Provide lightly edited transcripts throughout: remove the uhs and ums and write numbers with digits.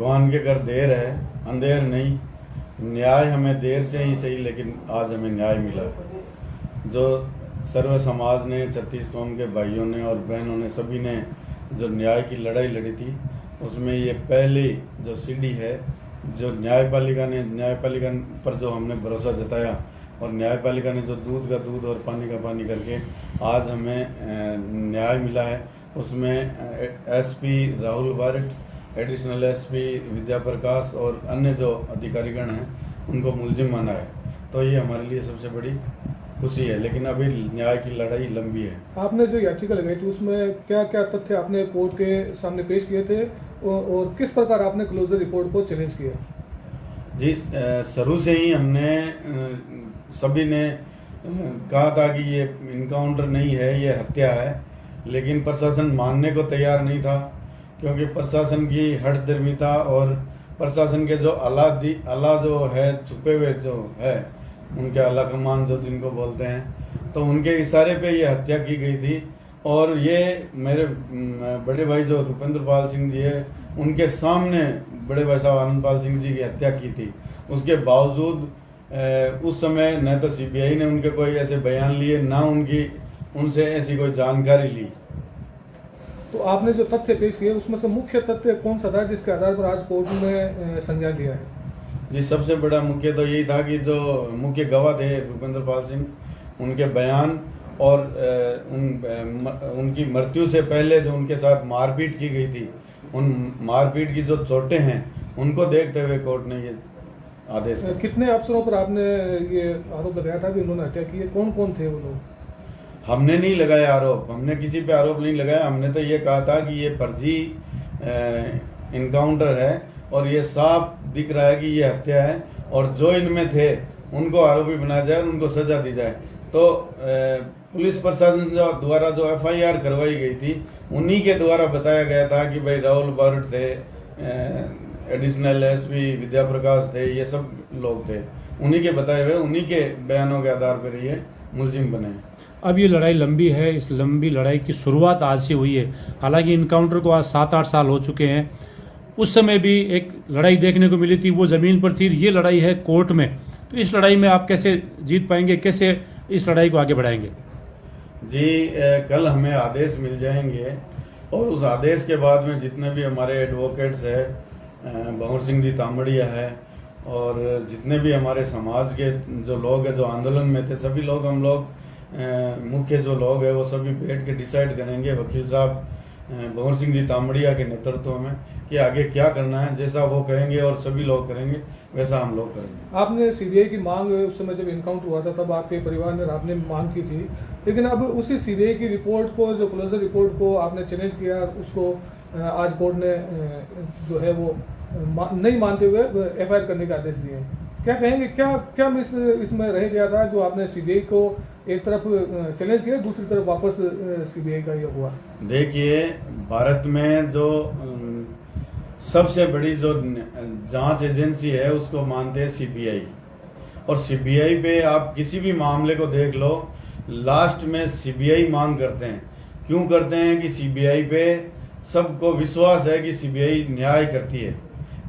भगवान के घर देर है अंधेर नहीं। न्याय हमें देर से ही सही लेकिन आज हमें न्याय मिला है। जो सर्व समाज ने, 36 कौम के भाइयों ने और बहनों ने, सभी ने जो न्याय की लड़ाई लड़ी थी, उसमें ये पहली जो सीढ़ी है, जो न्यायपालिका पर जो हमने भरोसा जताया और न्यायपालिका ने जो दूध का दूध और पानी का पानी करके आज हमें न्याय मिला है, उसमें एसपी राहुल बारिट, एडिशनल एसपी विद्या प्रकाश और अन्य जो अधिकारीगण हैं उनको मुलजिम माना है। तो ये हमारे लिए सबसे बड़ी खुशी है, लेकिन अभी न्याय की लड़ाई लंबी है। आपने जो याचिका लगाई थी उसमें क्या क्या तथ्य आपने कोर्ट के सामने पेश किए थे और किस प्रकार आपने क्लोजर रिपोर्ट को चैलेंज किया? जी, शुरू से ही हमने सभी ने कहा था कि ये इनकाउंटर नहीं है, ये हत्या है, लेकिन प्रशासन मानने को तैयार नहीं था, क्योंकि प्रशासन की हठधर्मिता और प्रशासन के जो अला जो है, छुपे हुए जो है उनके अला कमान जो जिनको बोलते हैं, तो उनके इशारे पे ये हत्या की गई थी। और ये मेरे बड़े भाई जो रुपेंद्र पाल सिंह जी है, उनके सामने बड़े भाई साहब आनंदपाल सिंह जी की हत्या की थी। उसके बावजूद उस समय न तो सीबीआई ने उनके कोई ऐसे बयान लिए, ना उनसे ऐसी कोई जानकारी ली। तो आपने जो तथ्य पेश किए उसमें से मुख्य तथ्य कौन सा था जिसके आधार पर आज कोर्ट में संज्ञान लिया है? जी, सबसे बड़ा मुख्य तो यही था कि जो मुख्य गवाह थे रुपेंद्र पाल सिंह, उनके बयान और उनकी मृत्यु से पहले जो उनके साथ मारपीट की गई थी, उन मारपीट की जो चोटें हैं उनको देखते हुए कोर्ट ने ये आदेश किया। कितने अफसरों पर आपने ये आरोप लगाया था कि उन्होंने हत्या की है? कौन कौन थे वो लोग? हमने नहीं लगाया आरोप, हमने किसी पे आरोप नहीं लगाया। हमने तो ये कहा था कि ये फर्जी इनकाउंटर है और ये साफ दिख रहा है कि ये हत्या है, और जो इनमें थे उनको आरोपी बनाया जाए और उनको सजा दी जाए। तो पुलिस प्रशासन द्वारा जो एफआईआर करवाई गई थी, उन्हीं के द्वारा बताया गया था कि भाई राहुल बारिट थे, एडिशनल एसपी विद्या प्रकाश थे, ये सब लोग थे, उन्हीं के बताए हुए, उन्हीं के बयानों के आधार पर ये मुलजिम बने। अब ये लड़ाई लंबी है, इस लंबी लड़ाई की शुरुआत आज से हुई है। हालांकि इनकाउंटर को आज 7-8 साल हो चुके हैं। उस समय भी एक लड़ाई देखने को मिली थी, वो ज़मीन पर थी। ये लड़ाई है कोर्ट में। तो इस लड़ाई में आप कैसे जीत पाएंगे, कैसे इस लड़ाई को आगे बढ़ाएंगे? जी, कल हमें आदेश मिल जाएंगे और उस आदेश के बाद में जितने भी हमारे एडवोकेट्स हैं, भंवर सिंह जी तामड़िया है और जितने भी हमारे समाज के जो लोग हैं जो आंदोलन में थे, सभी लोग, हम लोग मुख्य जो लोग हैं वो सभी बैठ के डिसाइड करेंगे, वकील साहब भंवर सिंह जी तामड़िया के नेतृत्व में, कि आगे क्या करना है। जैसा वो कहेंगे और सभी लोग करेंगे वैसा हम लोग करेंगे। आपने सीबीआई की मांग उस समय जब इनकाउंटर हुआ था तब आपके परिवार ने आपने मांग की थी, लेकिन अब उसी सीबीआई की रिपोर्ट को, जो क्लोजर रिपोर्ट को आपने चैलेंज किया, उसको आज कोर्ट ने जो है वो नहीं मानते हुए एफआईआर करने का आदेश दिए। क्या कहेंगे, क्या इसमें रह गया था जो आपने सीबीआई को एक तरफ चैलेंज किया, दूसरी तरफ वापस सीबीआई का ये हुआ? देखिए, भारत में जो सबसे बड़ी जो जांच एजेंसी है उसको मानते हैं सीबीआई, और सीबीआई पे आप किसी भी मामले को देख लो, लास्ट में सीबीआई मांग करते हैं। क्यों करते हैं? कि सीबीआई पे सबको विश्वास है कि सीबीआई न्याय करती है,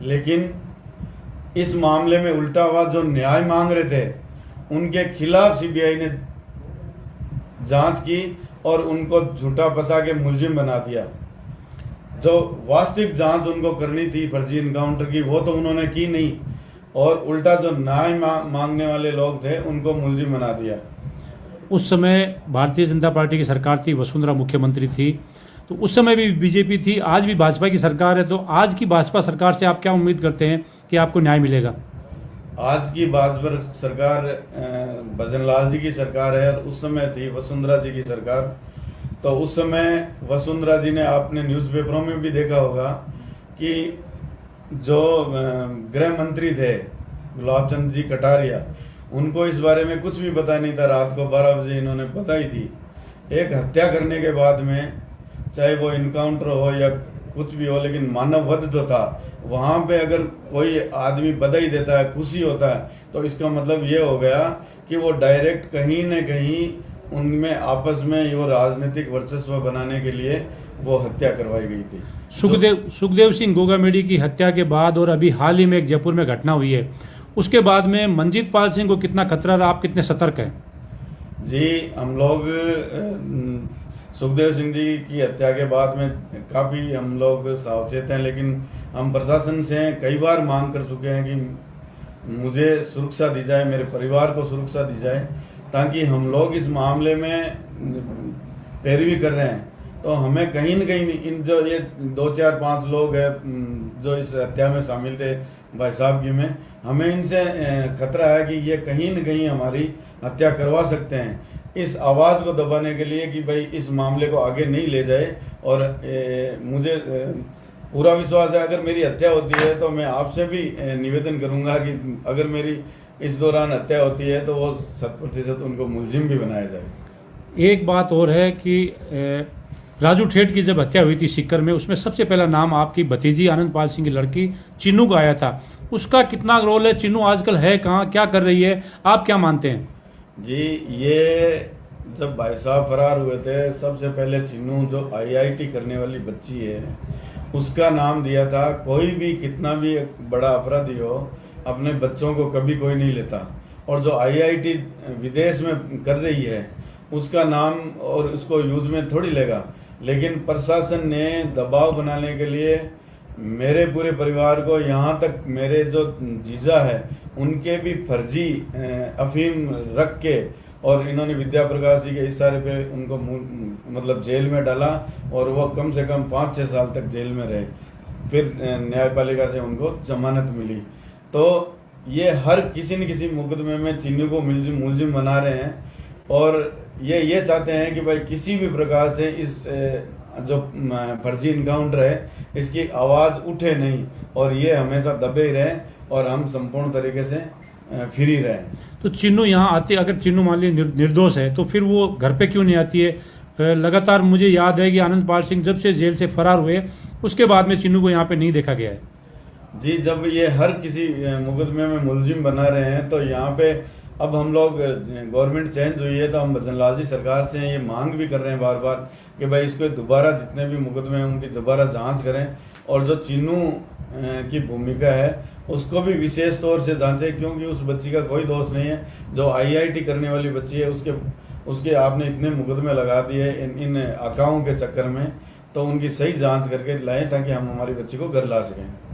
लेकिन इस मामले में उल्टा हुआ। जो न्याय मांग रहे थे उनके खिलाफ सीबीआई ने जांच की और उनको झूठा फंसा के मुलजिम बना दिया। जो वास्तविक जांच उनको करनी थी फर्जी इनकाउंटर की, वो तो उन्होंने की नहीं, और उल्टा जो न्याय मांगने वाले लोग थे उनको मुलजिम बना दिया। उस समय भारतीय जनता पार्टी की सरकार थी, वसुंधरा मुख्यमंत्री थी, तो उस समय भी बीजेपी थी, आज भी भाजपा की सरकार है। तो आज की भाजपा सरकार से आप क्या उम्मीद करते हैं कि आपको न्याय मिलेगा? आज की भाजपा सरकार भजनलाल जी की सरकार है और उस समय थी वसुंधरा जी की सरकार। तो उस समय वसुंधरा जी ने, आपने न्यूज़पेपरों में भी देखा होगा कि जो गृह मंत्री थे गुलाब चंद जी कटारिया, उनको इस बारे में कुछ भी पता नहीं था। रात को 12 बजे इन्होंने बताई थी। एक हत्या करने के बाद में, चाहे वो इनकाउंटर हो या कुछ भी हो, लेकिन मानव वध तो था। वहाँ पे अगर कोई आदमी बधाई देता है, खुशी होता है, तो इसका मतलब ये हो गया कि वो डायरेक्ट कहीं न कहीं उनमें आपस में वो राजनीतिक वर्चस्व बनाने के लिए वो हत्या करवाई गई थी। सुखदेव सिंह गोगामेडी की हत्या के बाद और अभी हाल ही में एक जयपुर में घटना हुई है, उसके बाद में मनजीत पाल सिंह को कितना खतरा रहा, आप कितने सतर्क हैं? जी, हम लोग सुखदेव सिंह जी की हत्या के बाद में काफ़ी हम लोग सावचेत हैं, लेकिन हम प्रशासन से कई बार मांग कर चुके हैं कि मुझे सुरक्षा दी जाए, मेरे परिवार को सुरक्षा दी जाए, ताकि हम लोग इस मामले में पैरवी कर रहे हैं तो हमें कहीं न कहीं इन जो ये 2, 4, 5 लोग हैं जो इस हत्या में शामिल थे भाई साहब की में, हमें इनसे खतरा है कि ये कहीं न कहीं हमारी हत्या करवा सकते हैं। इस आवाज़ को दबाने के लिए कि भाई इस मामले को आगे नहीं ले जाए। और मुझे पूरा विश्वास है अगर मेरी हत्या होती है तो मैं आपसे भी निवेदन करूंगा कि अगर मेरी इस दौरान हत्या होती है तो वो 100% उनको मुलजिम भी बनाया जाए। एक बात और है कि राजू ठेठ की जब हत्या हुई थी सीकर में, उसमें सबसे पहला नाम आपकी भतीजी आनंदपाल सिंह की लड़की चिन्नू का आया था। उसका कितना रोल है? चिन्नू आजकल है कहाँ, क्या कर रही है, आप क्या मानते हैं? जी, ये जब भाई साहब फरार हुए थे, सबसे पहले चिन्नू जो IIT करने वाली बच्ची है उसका नाम दिया था। कोई भी कितना भी बड़ा अपराधी हो अपने बच्चों को कभी कोई नहीं लेता, और जो IIT विदेश में कर रही है उसका नाम और उसको यूज़ में थोड़ी लेगा। लेकिन प्रशासन ने दबाव बनाने के लिए मेरे पूरे परिवार को, यहाँ तक मेरे जो जीजा है उनके भी फर्जी अफीम रख के, और इन्होंने विद्या प्रकाश जी के इशारे पे उनको मतलब जेल में डाला और वो कम से कम 5-6 साल तक जेल में रहे। फिर न्यायपालिका से उनको जमानत मिली। तो ये हर किसी न किसी मुकदमे में चिन्नू को मुलजिम बना रहे हैं, और ये चाहते हैं कि भाई किसी भी प्रकार से इस जो फर्जी इनकाउंटर है इसकी आवाज़ उठे नहीं, और ये हमेशा दबे ही रहें और हम संपूर्ण तरीके से फ्री रहें। तो चिन्नू यहाँ आती, अगर चिन्नू मान ली निर्दोष है तो फिर वो घर पे क्यों नहीं आती है? लगातार मुझे याद है कि आनंदपाल सिंह जब से जेल से फरार हुए उसके बाद में चिन्नू को यहाँ पे नहीं देखा गया है। जी, जब ये हर किसी मुकदमे में मुलजिम बना रहे हैं तो यहाँ पे अब हम लोग गवर्नमेंट चेंज हुई है तो हम भजन लाल जी सरकार से ये मांग भी कर रहे हैं बार बार कि भाई इसको दोबारा जितने भी मुकदमे हैं उनकी दोबारा जांच करें, और जो चिन्नू की भूमिका है उसको भी विशेष तौर से जांचें, क्योंकि उस बच्ची का कोई दोष नहीं है। जो IIT करने वाली बच्ची है उसके आपने इतने मुकदमे लगा दिए इन अकाओं के चक्कर में, तो उनकी सही जांच करके लाएं ताकि हम हमारी बच्ची को घर ला सकें।